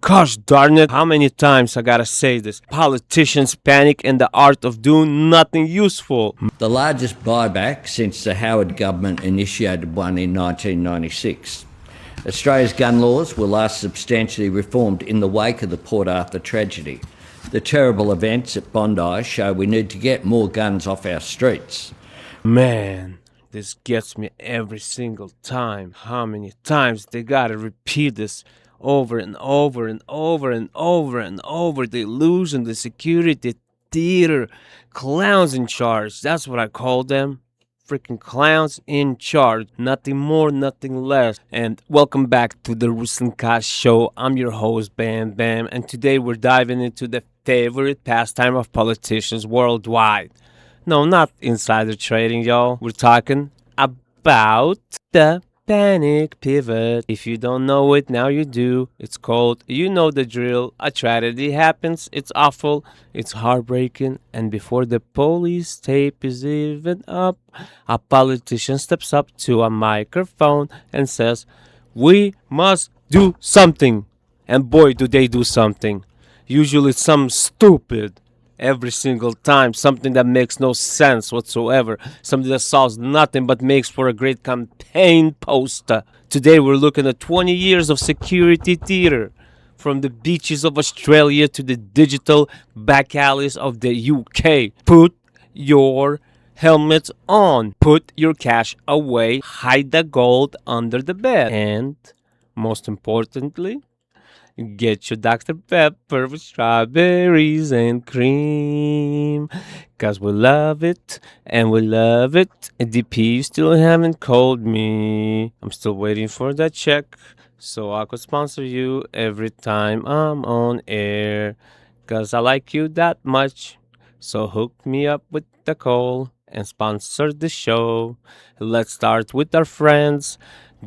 Gosh darn it, how many times I gotta say this? Politicians panic in the art of doing nothing useful. The largest buyback since the Howard government initiated one in 1996. Australia's gun laws were last substantially reformed in the wake of the Port Arthur tragedy. The terrible events at Bondi show we need to get more guns off our streets. Man, this gets me every single time. How many times they gotta repeat this over and over and over and over and over? They lose in the security theater. Clowns in charge. That's what I call them. Freaking clowns in charge. Nothing more, nothing less. And welcome back to the RusNkaZ Show. I'm your host, Bam Bam. And today we're diving into the favorite pastime of politicians worldwide. No, not insider trading, y'all. We're talking about the panic pivot. If you don't know it, now you do. It's called, you know the drill. A tragedy happens. It's awful. It's heartbreaking. And before the police tape is even up, a politician steps up to a microphone and says, "We must do something." And boy, do they do something. Usually some stupid. Every single time, something that makes no sense whatsoever, something that solves nothing but makes for a great campaign poster. Today we're looking at 20 years of security theater, from the beaches of Australia to the digital back alleys of the UK. Put your helmets on, put your cash away, hide the gold under the bed, and most importantly, get your Dr. Pepper with strawberries and cream. 'Cause we love it, and we love it. And DP still haven't called me. I'm still waiting for that check, so I could sponsor you every time I'm on air. 'Cause I like you that much. So hook me up with the call and sponsor the show. Let's start with our friends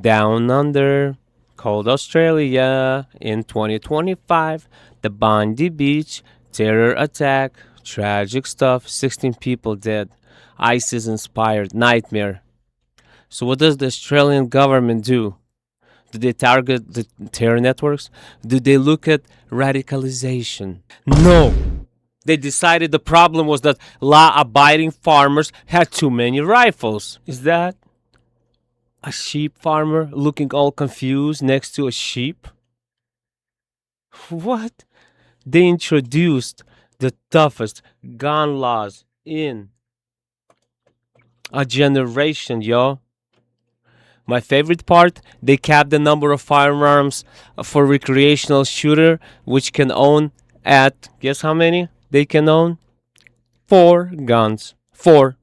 down under, called Australia. In 2025, the Bondi Beach terror attack. Tragic stuff. 16 people dead. ISIS-inspired nightmare. So what does the Australian government do? Do they target the terror networks? Do they look at radicalization? No. They decided the problem was that law-abiding farmers had too many rifles. Is that a sheep farmer looking all confused next to a sheep? What? They introduced the toughest gun laws in a generation, yo. My favorite part, they capped the number of firearms for recreational shooter, which can own at, guess how many they can own? 4 guns. 4.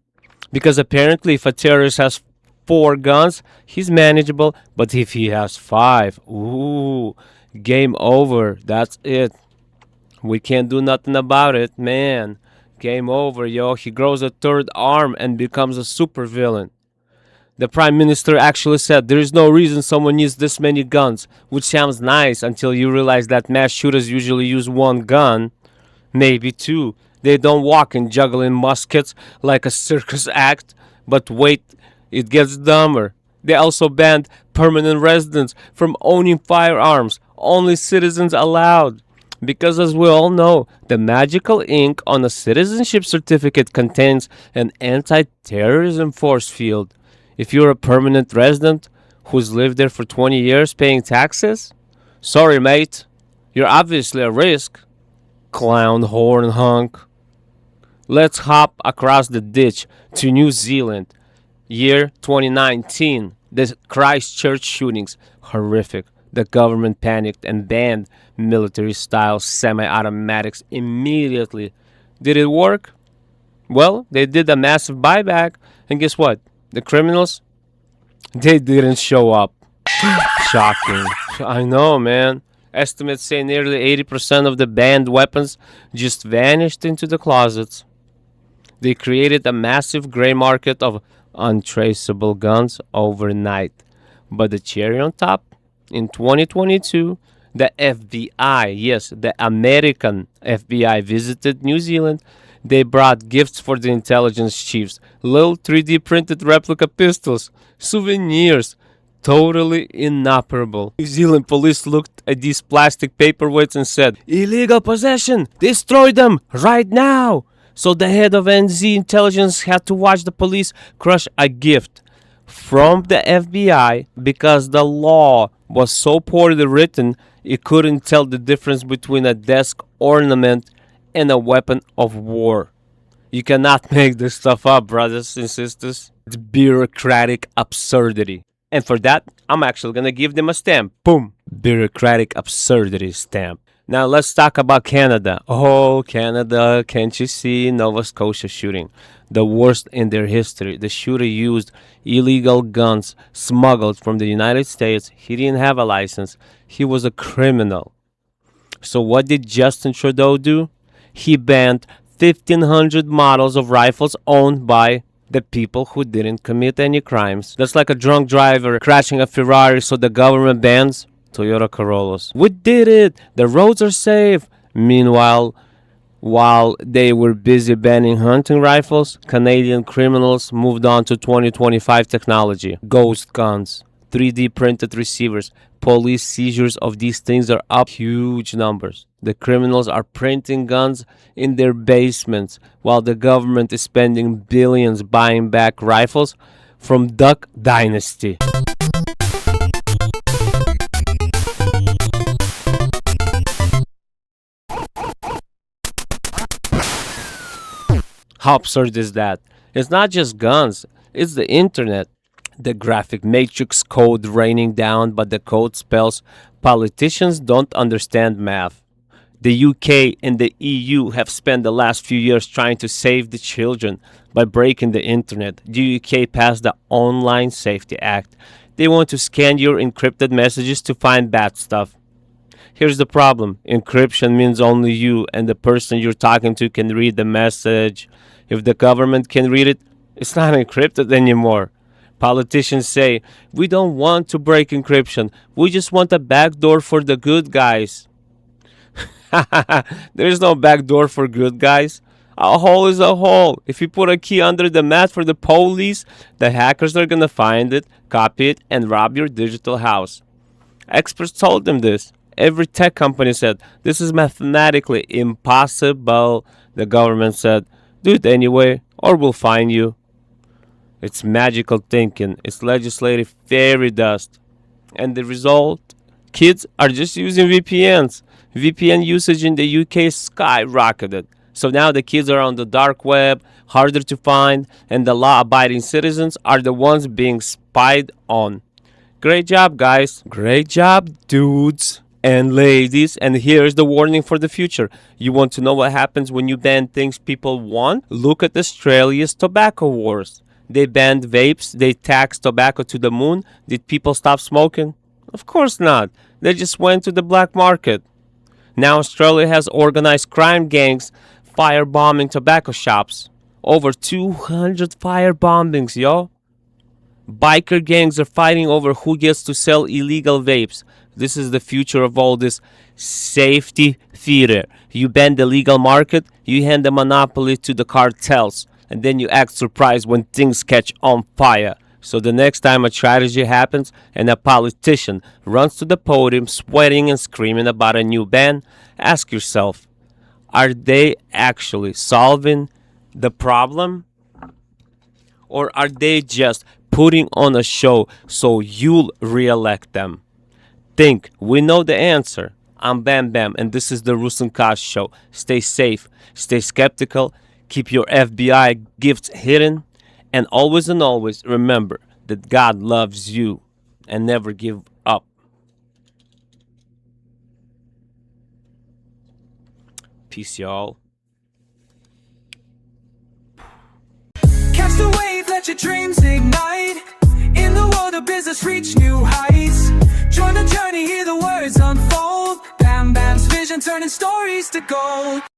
Because apparently if a terrorist has 4 guns, he's manageable. But if he has 5, ooh, game over. That's it. We can't do nothing about it, man. Game over, yo. He grows a 3rd arm and becomes a supervillain. The Prime Minister actually said there is no reason someone needs this many guns, which sounds nice until you realize that mass shooters usually use 1 gun, maybe 2. They don't walk in juggling muskets like a circus act. But wait, it gets dumber. They also banned permanent residents from owning firearms. Only citizens allowed. Because as we all know, the magical ink on a citizenship certificate contains an anti-terrorism force field. If you're a permanent resident who's lived there for 20 years paying taxes, sorry mate, you're obviously a risk. Clown horn hunk. Let's hop across the ditch to New Zealand. Year 2019, the Christchurch shootings, horrific. The government panicked and banned military-style semi-automatics immediately. Did it work? Well, they did a massive buyback, and guess what? The criminals, they didn't show up. Shocking. I know, man. Estimates say nearly 80% of the banned weapons just vanished into the closets. They created a massive gray market of untraceable guns overnight. But the cherry on top, in 2022, the FBI, yes, the American FBI visited New Zealand. They brought gifts for the intelligence chiefs, little 3D printed replica pistols, souvenirs, Totally inoperable. New Zealand police looked at these plastic paperweights and said, "Illegal possession! Destroy them right now!" So the head of NZ intelligence had to watch the police crush a gift from the FBI because the law was so poorly written it couldn't tell the difference between a desk ornament and a weapon of war. You cannot make this stuff up, brothers and sisters. It's bureaucratic absurdity. And for that, I'm actually gonna give them a stamp. Boom! Bureaucratic absurdity stamp. Now let's talk about Canada. Oh, Canada, can't you see? Nova Scotia shooting. The worst in their history. The shooter used illegal guns smuggled from the United States. He didn't have a license. He was a criminal. So what did Justin Trudeau do? He banned 1,500 models of rifles owned by the people who didn't commit any crimes. That's like a drunk driver crashing a Ferrari, so the government bans Toyota Corollas. We did it! The roads are safe! Meanwhile, while they were busy banning hunting rifles, Canadian criminals moved on to 2025 technology. Ghost guns, 3D printed receivers. Police seizures of these things are up huge numbers. The criminals are printing guns in their basements while the government is spending billions buying back rifles from Duck Dynasty. How absurd is that? It's not just guns, it's the internet. The graphic matrix code raining down, but the code spells politicians don't understand math. The UK and the EU have spent the last few years trying to save the children by breaking the internet. The UK passed the Online Safety Act. They want to scan your encrypted messages to find bad stuff. Here's the problem. Encryption means only you and the person you're talking to can read the message. If the government can read it, it's not encrypted anymore. Politicians say, we don't want to break encryption. We just want a backdoor for the good guys. There's no backdoor for good guys. A hole is a hole. If you put a key under the mat for the police, the hackers are going to find it, copy it, and rob your digital house. Experts told them this. Every tech company said, this is mathematically impossible. The government said, do it anyway, or we'll fine you. It's magical thinking. It's legislative fairy dust. And the result? Kids are just using VPNs. VPN usage in the UK skyrocketed. So now the kids are on the dark web, harder to find, and the law-abiding citizens are the ones being spied on. Great job, guys. Great job, dudes and ladies. And here's the warning for the future. You want to know what happens when you ban things people want? Look at Australia's tobacco wars. They banned vapes. They taxed tobacco to the moon. Did people stop smoking? Of course not. They just went to the black market. Now Australia has organized crime gangs firebombing tobacco shops. Over 200 fire bombings, yo. Biker gangs are fighting over who gets to sell illegal vapes. This is the future of all this safety theater. You ban the legal market, you hand the monopoly to the cartels, and then you act surprised when things catch on fire. So the next time a tragedy happens and a politician runs to the podium sweating and screaming about a new ban, ask yourself, are they actually solving the problem? Or are they just putting on a show so you'll re-elect them? Think, we know the answer. I'm Bam Bam, and this is the RusNkaZ Show. Stay safe, stay skeptical, keep your FBI gifts hidden, and always remember that God loves you, and never give up. Peace, y'all. Catch the wave, let your dreams ignite. In the world of business, reach new heights. Join the journey, hear the words unfold. Bam Bam's vision, turning stories to gold.